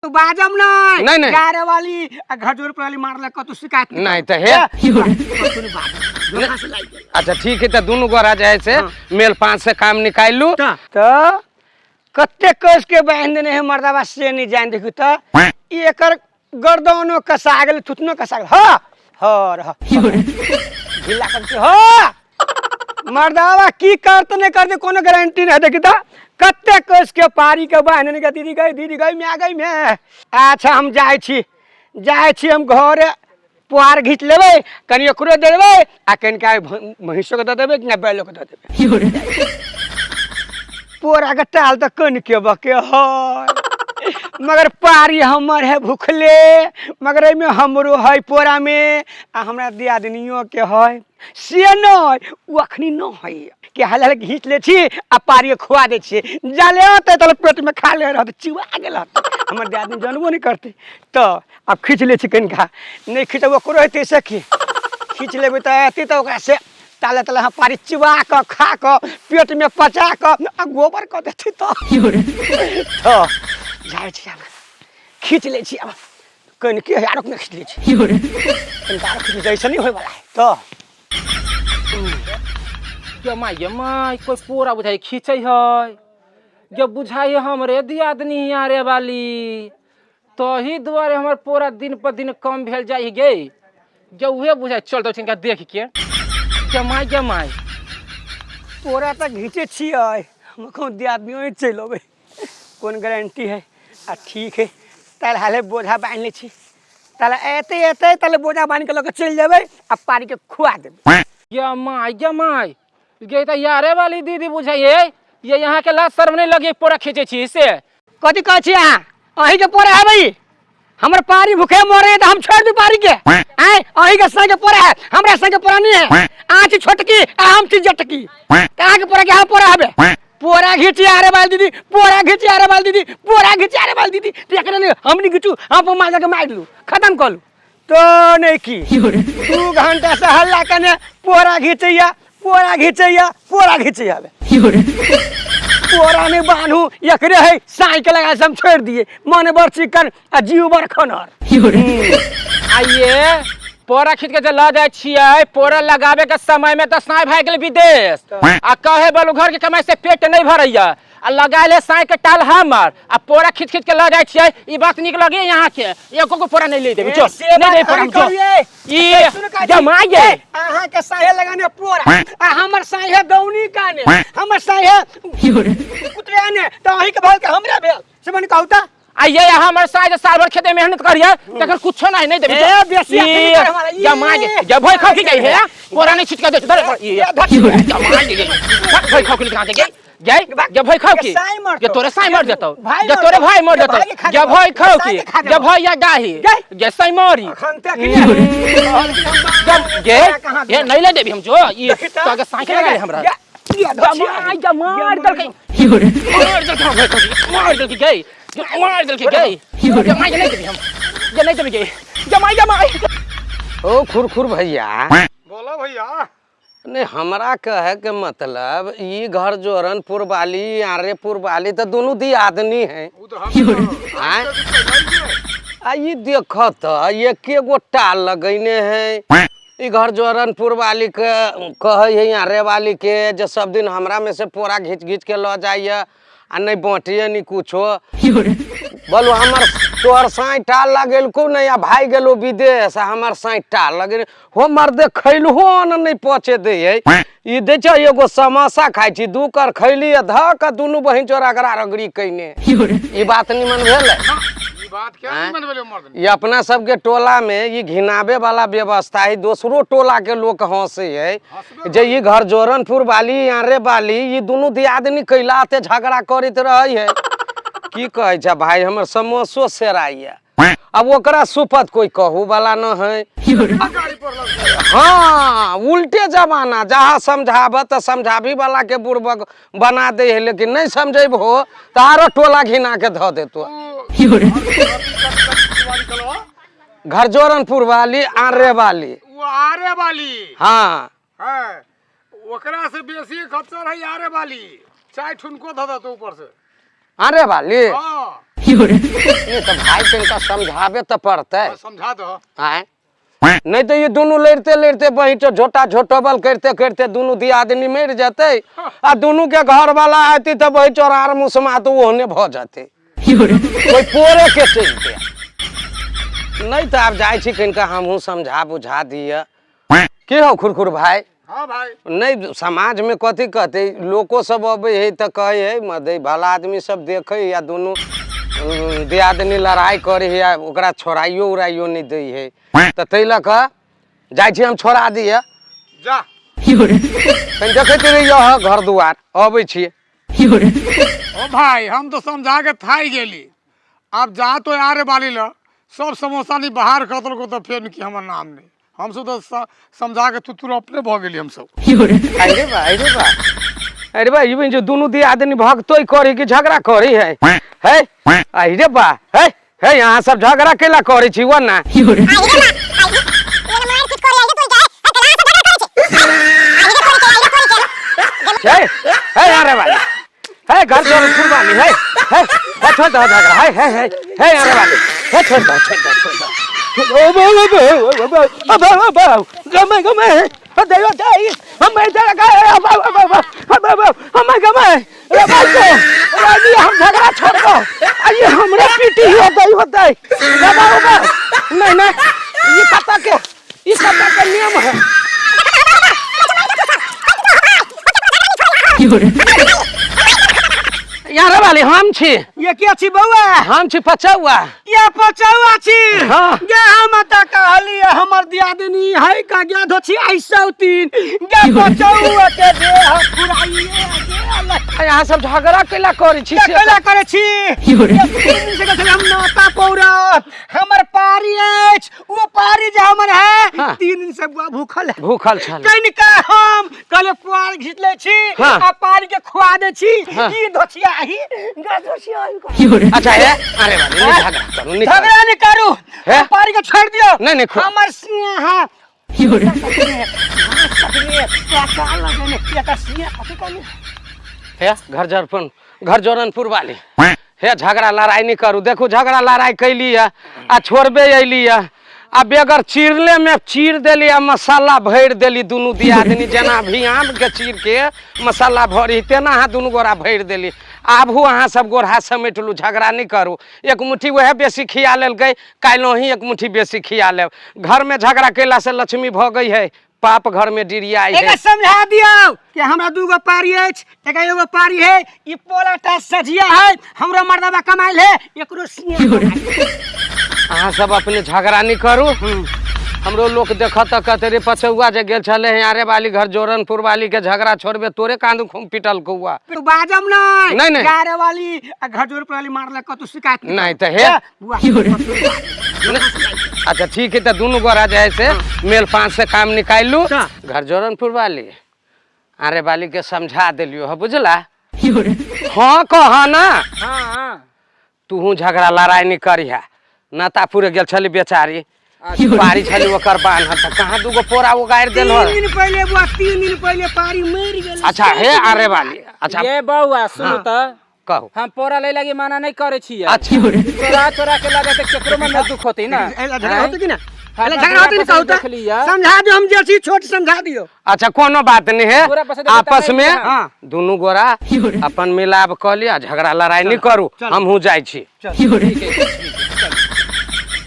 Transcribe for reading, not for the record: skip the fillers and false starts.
तू बाजम नहीं नहीं नहीं गारे वाली घजूर वाली मार ले तू शिकायत नहीं तो है। अच्छा ठीक है तो दोनों गोरा जाए से मेल 5 से काम निकाल लू तो कत्ते कस के बांध देने है मर्दाबा से नहीं जान देखू तो एकर गर्दनो कसा गेल थुतनो कसा गेल हां हां ढीला करके हां मर्दाबा की करते नहीं करते कोनो गारंटी नहीं देखी तो कत्ते कस के पारी के बांधने के दीदी गई मैं आ गई मैं। अच्छा हम जाय छी हम घरे पुआर घीच लेबै कनी एकरो दे देबै आ कनिका महिषो के दे देबै कि बैलो के दे देबै पोरा के टाल तो कन के बके है मगर पारी हमर है भूखले मगर में हमरो है पोरा में आ हमरा दियादनियों के है से नहीं उ अखनी न है कि हाल हाल घीच ले छी आ पारी खुआ दे छी जाले होते तो पेट में खा ले रहत चिवा गेल हमर दियादनी जानबो नहीं करते तो अब खींच ले छी कनिका नहीं खींचबो करो हेते से की खींच लेबै तो एते तो ओकरा से ताले ताले हाँ पारी चिवा कर खा कर पेट में पचा कर गोबर कर देती तो जाए खींच ले छी अब कन के यार में खींच ले छी खींच जैसे नहीं होय वाला है तो जमाई कोई पूरा बुझाई खींचे है जब बुझाई हमरे दियादनी यारे वाली तो ही दुआरे हमर पूरा दिन पर दिन कम भेल जाई गे जब उहे बुझाई चल तो छिनका देख के जमाई तोरा तक घीचे छी हम कौन दियादनियों ही चल अबे कौन गारंटी है आ ठीक है ताल हाले बोझा बांध ले छी ताले एते ताले बोझा बांध के लेके चल जाबे आ पानी के खुआ देबे जमाई गे त यारे वाली दीदी बुझाइए ये यहाँ के लाश शर्म नहीं लगे पूरा खींचे छी इससे कथी कह छी अहाँ अही के पोरा है भाई हमर पारी भूखे मरे तो हम छोड़ दी पारी के आए अही के संगे पोरा है हमरा संगे पोरा नहीं है आँच छोटकी आ हम छी जटकी कहाँ के पोरा के हम पोरा हबे पोरा घीची आरे वाली दीदी पोरा घीची आरे वाली दीदी पोरा घीची आरे वाली दीदी देखने नहीं हम नहीं घीचू हम मार के मार लू खत्म कर लू तो नहीं की 2 घंटा से हल्ला करने पोरा घीचैया पोरा में बांधू एकरे है साइकिल लगा से हम छोड़ दिए मन बर चिकन आ जीव बर खनर आइए पोरा खींच के ला जाए छिए पोरा लगावे के समय में तो साई भाग गेल विदेश आ कहे बोलू घर के कमाई से पेट नहीं भरैया आ लगा ले साई के टाल हमर आ पोरा खींच के ला जाए छिए ई बात निक लगे यहाँ के एको को पोरा नहीं ले देबे चल नहीं दे पोरा चल ई जमाई गे अहाँ के साहे लगाने पोरा आ हमर साहे दौनी काने हमर साहे कुतरे ने तो अही के भल के हमरा भेल से मन कहता आइए हमर साज साल भर खेते मेहनत करिए तकर कुछो नहीं देबे ए बेसी जमाई गे जब भई खा की गई है पोरा नहीं छिटका दे जमाई गे भई खा के कहां के गई जब भई खाओ की जब तोरे साई मर जतो जब तोरे भाई मर जतो जब भई खाओ की जब भई या गाही जे साई मरी जब गे ये नहीं ले देबी हम जो ये तो के साइकिल लगा ले हमरा जमाई दल के मार दल के गई मार दल के गई जमाई नहीं देबी हम ये नहीं देबी गई जमाई ओ खुरखुर भैया बोलो भैया नहीं हमरा कहे के मतलब ये घर जोरनपुर वाली आरेपुर वाली तो दोनों दियादनी है आ ये देखो तो ये के गो टाल लगैने है ई घर जोरनपुर वाली के कहे है आरे वाली के जो सब दिन हमरा में से पोरा घींच घींच के ल जाइए आ नहीं बाँटिए नहीं कुछो बोलो हमर तोहर साई टाल लगेल को नहीं आ भाई गेलो विदेश हमर साई टाल लगे हो मर्दे खैलू हो न नहीं पचे दे ई दे छ एगो समोसा खाई छी 2 कर खैली ध क दुनु बहिन चोरा करा रगड़ी कइने ई बात निमन भेल बात क्या नहीं मनबेले मर्द ये अपना सबके टोला में ये घिनावे वाला व्यवस्था है दूसरो टोला के लोग हंसे है जे ये घर जोरनपुर वाली आरे वाली ये दोनों दियादनी कैलाते झगड़ा करत रही है की कहे छ भाई हमर समोसो सेराइया अब ओकरा सुपत कोई कहू वाला न है हाँ उल्टे जमाना जहाँ समझाब तो समझावी वाला के बुड़बक बना दे है लेकिन नहीं समझेब हो तारो टोला घिना के ध देतो घर जोरनपुर वाली आरे वाली वो आरे वाली हाँ है ओकरा से बेसी खच्चर है आरे वाली चाय ठुनको ध दतो ऊपर से अरे वाली हाँ ये तो भाई के इनका समझावे तो पड़ते समझा दो। आए नहीं तो ये दोनों लड़ते लड़ते वही तो झोटा झोटबल करते करते दोनों दी आदमी मर जाते आ दोनों के घर वाला आती तो वही चौरार मुसमा तो ओहने भ जाते कोई पोरे के चलते नहीं तो आप जाए छी किनका हमहू समझा बुझा दिए की हो खुरखुर भाई हाँ भाई नहीं समाज में कथी कहते लोको सब अबे है तो कहे है मदे भला आदमी सब देखे या दोनों दियादनी लड़ाई करे है या ओकरा छोड़ाइयो उड़ाइयो नहीं दे है तो तै लक जाय छी हम छोड़ा दिए जा कहीं देखते रहिए घर दुआर अबै छियै ओ भाई हम तो समझा के था ही गेली अब जा तो यार वाली ल सब समोसा नहीं बाहर कर दल को तो फिर की हमर नाम नहीं हम सब तो समझा के तू अपने भ गेली हम सब। अरे बा ये जो दोनों दी आदमी भगतोई करे कि झगड़ा करे है अरे बा है यहाँ सब झगड़ा केला करे छी वो ना अरे भाई है घर से कुर्बानी है छोड़ दो झगड़ा है अरे वाली है छोड़ दो ओ बो गमे गमे देवा जाई हम इधर गए हम गमे रे बाबू रानी हम झगड़ा छोड़ दो ये हमरे पीटी होता है नहीं ये कता के नियम है यार वाली हम छी ये क्या छी बउआ हम छी पचौआ ये पचौआ छी हाँ। गे हम त कहली हमर दियादनी है का गे धोछी ऐसौ तीन गे पचौआ के दे पुराइए गे यहाँ सब झगड़ा केला करे छी से केला करे छी हम नाता पौरत हमर पारी अछि वो पारी जे हमर है हाँ। 3 दिन से बुआ भूखल है भूखल छल कनिका हम कले पुआर घिच ले छी हाँ। आ पारी के खुआ दे छी हाँ। ई धोछिया ही गे धोछिया ही अच्छा है अरे वाली नहीं झगड़ा करू नहीं झगड़ा नहीं करू है? पारी के छोड़ दियो नहीं हमर सिंह है है घर जोरनपुर वाली है झगड़ा लड़ाई नहीं करू देखो झगड़ा लड़ाई कैली है आ छोड़बे अली है आ बेगर चीरले में चीर देली आ मसाला भर देली दोनों दियादनी जना भी आम के चीर के मसाला भरी तेना अहाँ दोनों गोरा भर देली आबू अहाँ सब गोरा समेट लू झगड़ा नहीं करू एक मुट्ठी वह बेसी खिया लेल गई काल्हि ही एक मुट्ठी बेसी खिया लेब घर में झगड़ा कैला से लक्ष्मी भ गई है पाप घर में डिरिया है समझा दियो कि हमरा दूगो पारी अछि एगो पारी है ई पोलाटा सजिया है हमरा मर्दबा कमाइल है एकरो सिंह अहाँ सब अपने झगड़ा नहीं करू हमरो लोग देखत कहते रे पचौआ जे गेल छले हैं अरे वाली घर जोरनपुर वाली के झगड़ा छोड़बे तोरे कांदू खूब पिटल कौआ तू बाजम नहीं गारे वाली आ घजोर वाली मारले कतु शिकायत नहीं तो है अच्छा ठीक है तो दोनों गोरा जाए से मेल 5 से काम निकाल लू घर जोरनपुर वाली अरे वाली के समझा दिलियो है बुझला हाँ कहा ना तू झगड़ा लड़ाई नहीं करिहा नातापुर गेल छली बेचारी पारी छली ओकर बान त कहां दुगो पोरा उगाड़ देल हो 3 दिन पहले पारी मर गेल अच्छा है अरे वाली अच्छा ये बउआ सुनु त कहो हम पोरा ले लगी माना नहीं करे छी अच्छा चोरा के लगे त केकरो मन में दुख होती ना झगड़ा होते कि ना झगड़ा होते कहू त समझा दियो हम जैसी छोट समझा दियो अच्छा कोनो बात नहीं है आपस में हाँ। दोनों गोरा अपन मिलाप क लिया झगड़ा लड़ाई नहीं करू हम हूँ जाय छी